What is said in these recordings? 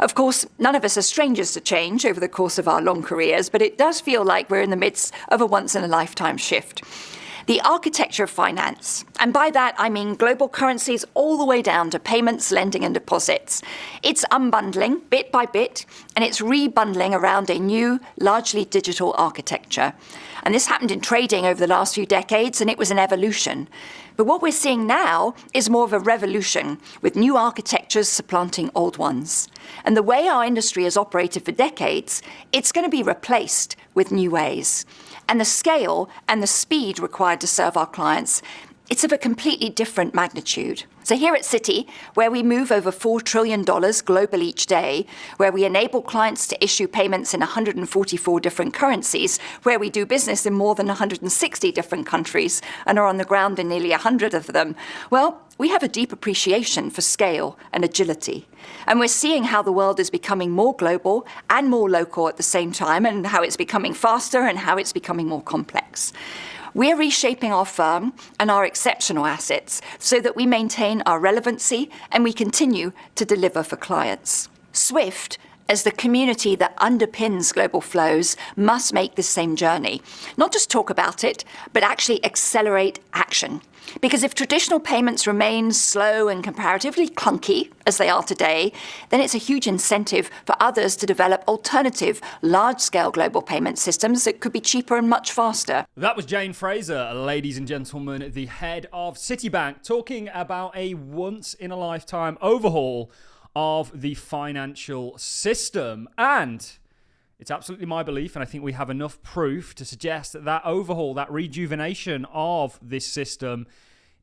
Of course, none of us are strangers to change over the course of our long careers, but it does feel like we're in the midst of a once-in-a-lifetime shift. The architecture of finance, and by that I mean global currencies all the way down to payments, lending and deposits. It's unbundling bit by bit, and it's rebundling around a new, largely digital architecture. And this happened in trading over the last few decades, and it was an evolution. But what we're seeing now is more of a revolution, with new architectures supplanting old ones. And the way our industry has operated for decades, it's going to be replaced with new ways. And the scale and the speed required to serve our clients, it's of a completely different magnitude. So here at Citi, where we move over $4 trillion globally each day, where we enable clients to issue payments in 144 different currencies, where we do business in more than 160 different countries and are on the ground in nearly 100 of them, well, we have a deep appreciation for scale and agility. And we're seeing how the world is becoming more global and more local at the same time, and how it's becoming faster and how it's becoming more complex. We're reshaping our firm and our exceptional assets so that we maintain our relevancy and we continue to deliver for clients. SWIFT, as the community that underpins global flows, must make this same journey. Not just talk about it, but actually accelerate action. Because if traditional payments remain slow and comparatively clunky, as they are today, then it's a huge incentive for others to develop alternative, large-scale global payment systems that could be cheaper and much faster. That was Jane Fraser, ladies and gentlemen, the head of Citibank, talking about a once-in-a-lifetime overhaul of the financial system. And it's absolutely my belief, and I think we have enough proof to suggest that that overhaul, that rejuvenation of this system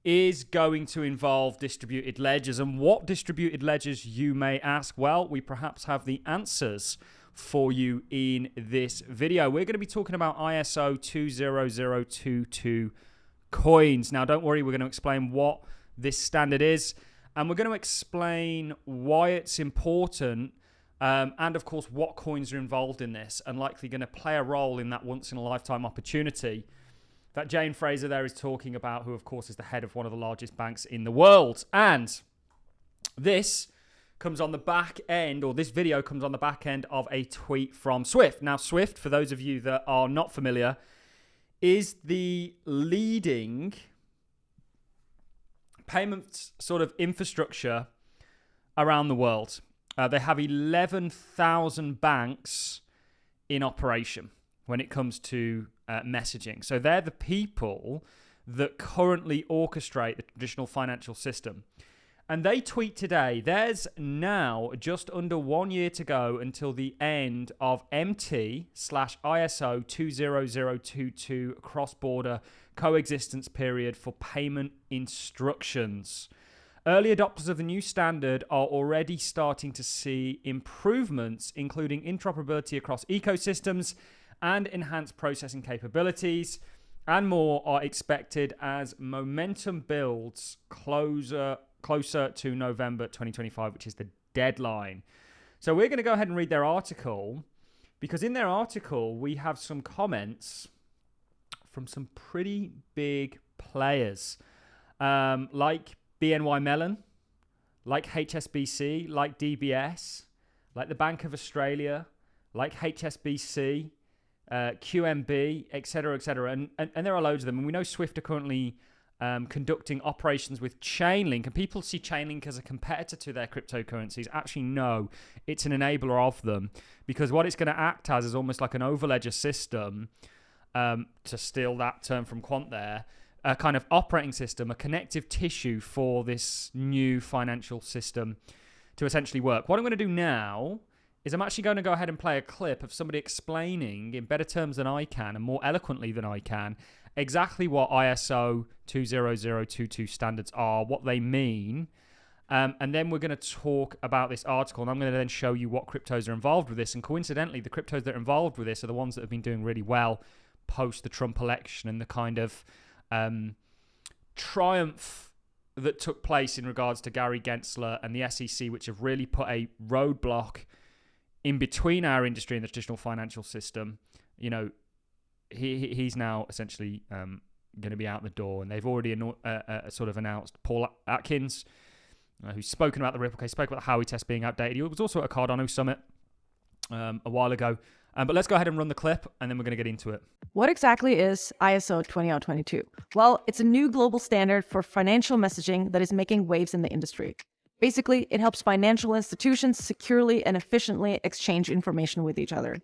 is going to involve distributed ledgers. And what distributed ledgers, you may ask? Well, we perhaps have the answers for you in this video. We're going to be talking about ISO 20022 coins. Now, don't worry, we're going to explain what this standard is, and we're going to explain why it's important, and of course what coins are involved in this and likely going to play a role in that once-in-a-lifetime opportunity that Jane Fraser there is talking about, who of course is the head of one of the largest banks in the world. And this comes on the back end, or this video comes on the back end of a tweet from Swift. Now, Swift, for those of you that are not familiar, is the leading payments sort of infrastructure around the world. They have 11,000 banks in operation when it comes to messaging. So they're the people that currently orchestrate the traditional financial system. And they tweet today, there's now just under 1 year to go until the end of MT/ISO 20022 cross-border coexistence period for payment instructions. Early adopters of the new standard are already starting to see improvements, including interoperability across ecosystems and enhanced processing capabilities, and more are expected as momentum builds closer to November 2025, which is the deadline. So we're going to go ahead and read their article, because in their article we have some comments from some pretty big players, like BNY Mellon, like HSBC, like DBS, like the Bank of Australia, like HSBC, QMB, etc., etc. And there are loads of them. And we know Swift are currently conducting operations with Chainlink, and people see Chainlink as a competitor to their cryptocurrencies. Actually, no, it's an enabler of them, because what it's going to act as is almost like an overledger system, to steal that term from Quant there, a kind of operating system, a connective tissue for this new financial system to essentially work. What I'm going to do now is I'm actually going to go ahead and play a clip of somebody explaining in better terms than I can and more eloquently than I can exactly what ISO 20022 standards are, what they mean, and then we're going to talk about this article, and I'm going to then show you what cryptos are involved with this. And coincidentally, the cryptos that are involved with this are the ones that have been doing really well post the Trump election, and the kind of triumph that took place in regards to Gary Gensler and the SEC, which have really put a roadblock in between our industry and the traditional financial system. You know, he's now essentially going to be out the door, and they've already sort of announced Paul Atkins who's spoken about the Ripple case, spoke about the Howey test being outdated. He was also at a Cardano summit a while ago. But let's go ahead and run the clip, and then we're going to get into it. What exactly is ISO 20022? Well, it's a new global standard for financial messaging that is making waves in the industry. Basically, it helps financial institutions securely and efficiently exchange information with each other.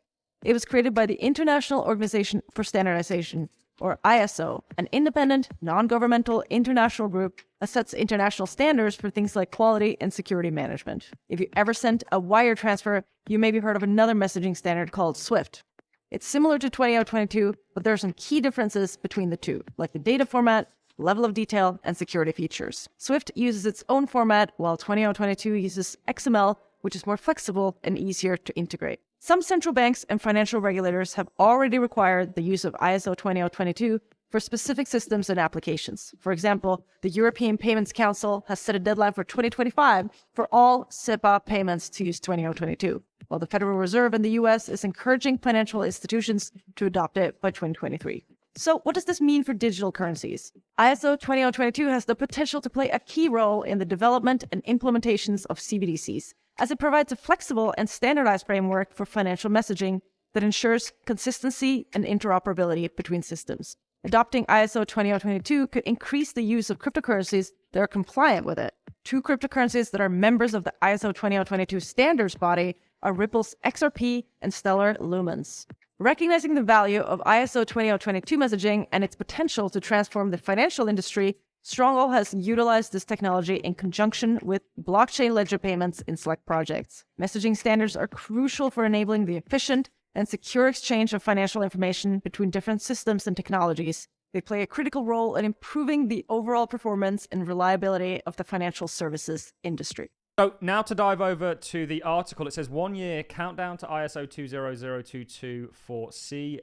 It was created by the International Organization for Standardization, or ISO, an independent, non-governmental international group that sets international standards for things like quality and security management. If you ever sent a wire transfer, you maybe heard of another messaging standard called SWIFT. It's similar to 20022, but there are some key differences between the two, like the data format, level of detail, and security features. SWIFT uses its own format, while 20022 uses XML, which is more flexible and easier to integrate. Some central banks and financial regulators have already required the use of ISO 20022 for specific systems and applications. For example, the European Payments Council has set a deadline for 2025 for all SEPA payments to use 20022, while the Federal Reserve in the US is encouraging financial institutions to adopt it by 2023. So what does this mean for digital currencies? ISO 20022 has the potential to play a key role in the development and implementations of CBDCs, as it provides a flexible and standardized framework for financial messaging that ensures consistency and interoperability between systems. Adopting ISO 20022 could increase the use of cryptocurrencies that are compliant with it. Two cryptocurrencies that are members of the ISO 20022 standards body are Ripple's XRP and Stellar Lumens. Recognizing the value of ISO 20022 messaging and its potential to transform the financial industry, Stronghold has utilized this technology in conjunction with blockchain ledger payments in select projects. Messaging standards are crucial for enabling the efficient and secure exchange of financial information between different systems and technologies. They play a critical role in improving the overall performance and reliability of the financial services industry. So now to dive over to the article, it says 1 year countdown to ISO 20022 for CBPR+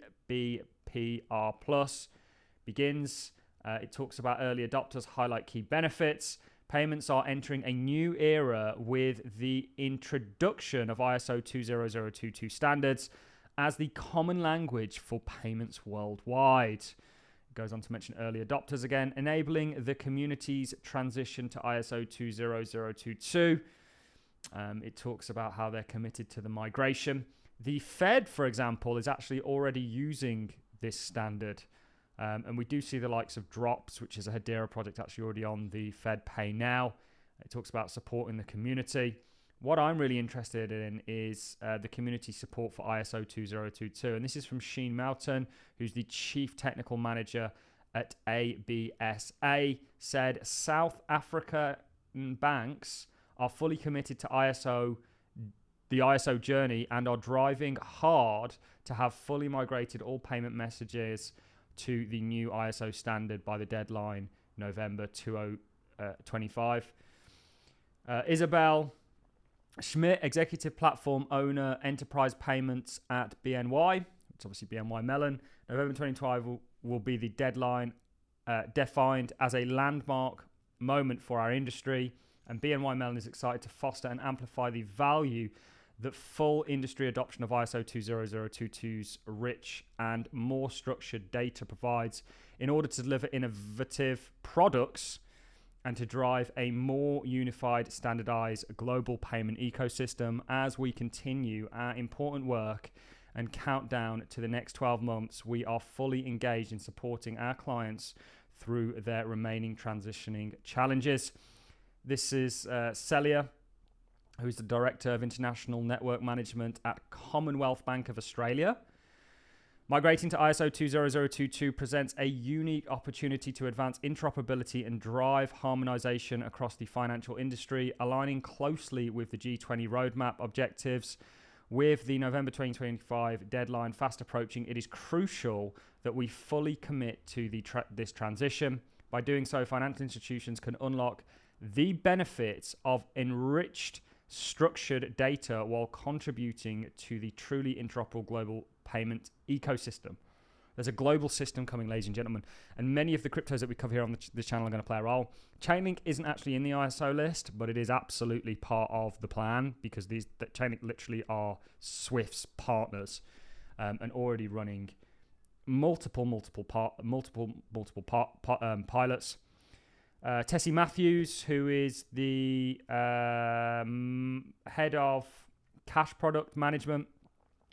begins. It talks about early adopters, highlight key benefits. Payments are entering a new era with the introduction of ISO 20022 standards as the common language for payments worldwide. It goes on to mention early adopters again, enabling the community's transition to ISO 20022. It talks about how they're committed to the migration. The Fed, for example, is actually already using this standard. And we do see the likes of Drops, which is a Hedera project actually already on the Fed Pay Now. It talks about supporting the community. What I'm really interested in is the community support for ISO 2022. And this is from Sheen Melton, who's the Chief Technical Manager at ABSA, said South African banks are fully committed to the ISO journey and are driving hard to have fully migrated all payment messages to the new ISO standard by the deadline November 2025. Isabel Schmidt, Executive Platform Owner, Enterprise Payments at BNY, it's obviously BNY Mellon. November 2025 will be the deadline defined as a landmark moment for our industry, and BNY Mellon is excited to foster and amplify the value that full industry adoption of ISO 20022's rich and more structured data provides in order to deliver innovative products and to drive a more unified, standardized global payment ecosystem as we continue our important work and countdown to the next 12 months. We are fully engaged in supporting our clients through their remaining transitioning challenges. This is Celia, who's the Director of International Network Management at Commonwealth Bank of Australia. Migrating to ISO 20022 presents a unique opportunity to advance interoperability and drive harmonization across the financial industry, aligning closely with the G20 roadmap objectives. With the November 2025 deadline fast approaching, it is crucial that we fully commit to this transition. By doing so, financial institutions can unlock the benefits of enriched structured data while contributing to the truly interoperable global payment ecosystem. There's a global system coming, ladies and gentlemen, and many of the cryptos that we cover here on the channel are going to play a role. Chainlink isn't actually in the ISO list, but it is absolutely part of the plan because Chainlink literally are Swift's partners and already running multiple pilots. Tessie Matthews, who is the head of cash product management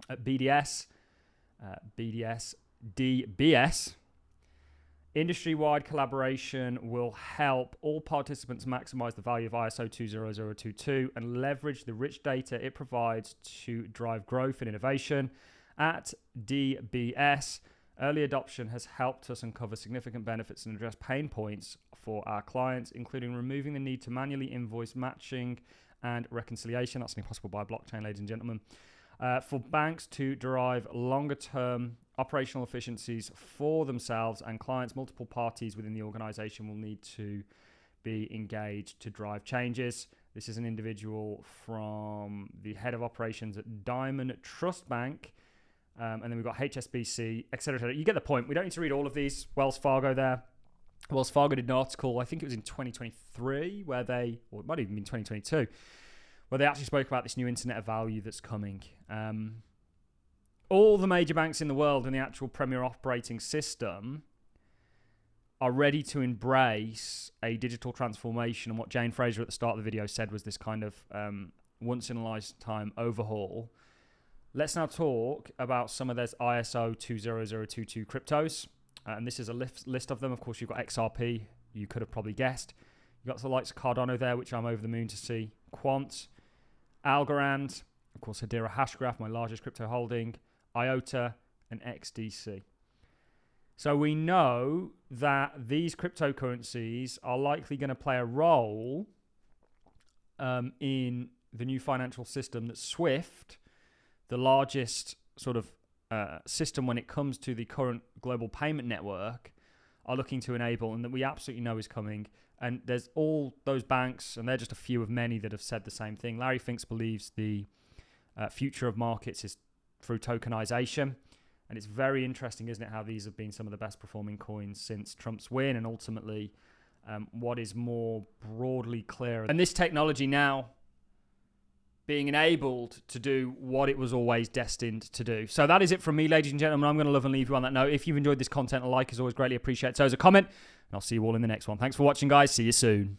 at DBS. Industry-wide collaboration will help all participants maximize the value of ISO 20022 and leverage the rich data it provides to drive growth and innovation. At DBS, early adoption has helped us uncover significant benefits and address pain points for our clients, including removing the need to manually invoice matching and reconciliation. That's only possible by blockchain, ladies and gentlemen. For banks to derive longer-term operational efficiencies for themselves and clients, multiple parties within the organization will need to be engaged to drive changes. This is an individual from the head of operations at Diamond Trust Bank. And then we've got HSBC, etc. Et cetera. You get the point. We don't need to read all of these. Wells Fargo there. Wells Fargo did an article, I think it was in 2023, or it might even been 2022, where they actually spoke about this new internet of value that's coming. All the major banks in the world and the actual premier operating system are ready to embrace a digital transformation. And what Jane Fraser at the start of the video said was this kind of once in a lifetime overhaul. Let's now talk about some of those ISO 20022 cryptos. And this is a list of them. Of course, you've got XRP. You could have probably guessed. You've got the likes of Cardano there, which I'm over the moon to see. Quant, Algorand, of course, Hedera Hashgraph, my largest crypto holding, IOTA, and XDC. So we know that these cryptocurrencies are likely going to play a role in the new financial system that SWIFT, the largest sort of system when it comes to the current global payment network, are looking to enable, and that we absolutely know is coming. And there's all those banks, and they're just a few of many that have said the same thing. Larry Finks believes the future of markets is through tokenization. And it's very interesting, isn't it, how these have been some of the best performing coins since Trump's win, and ultimately what is more broadly clear. And this technology now being enabled to do what it was always destined to do. So that is it from me, ladies and gentlemen. I'm going to love and leave you on that note. If you've enjoyed this content, a like is always greatly appreciated. So as a comment, and I'll see you all in the next one. Thanks for watching, guys. See you soon.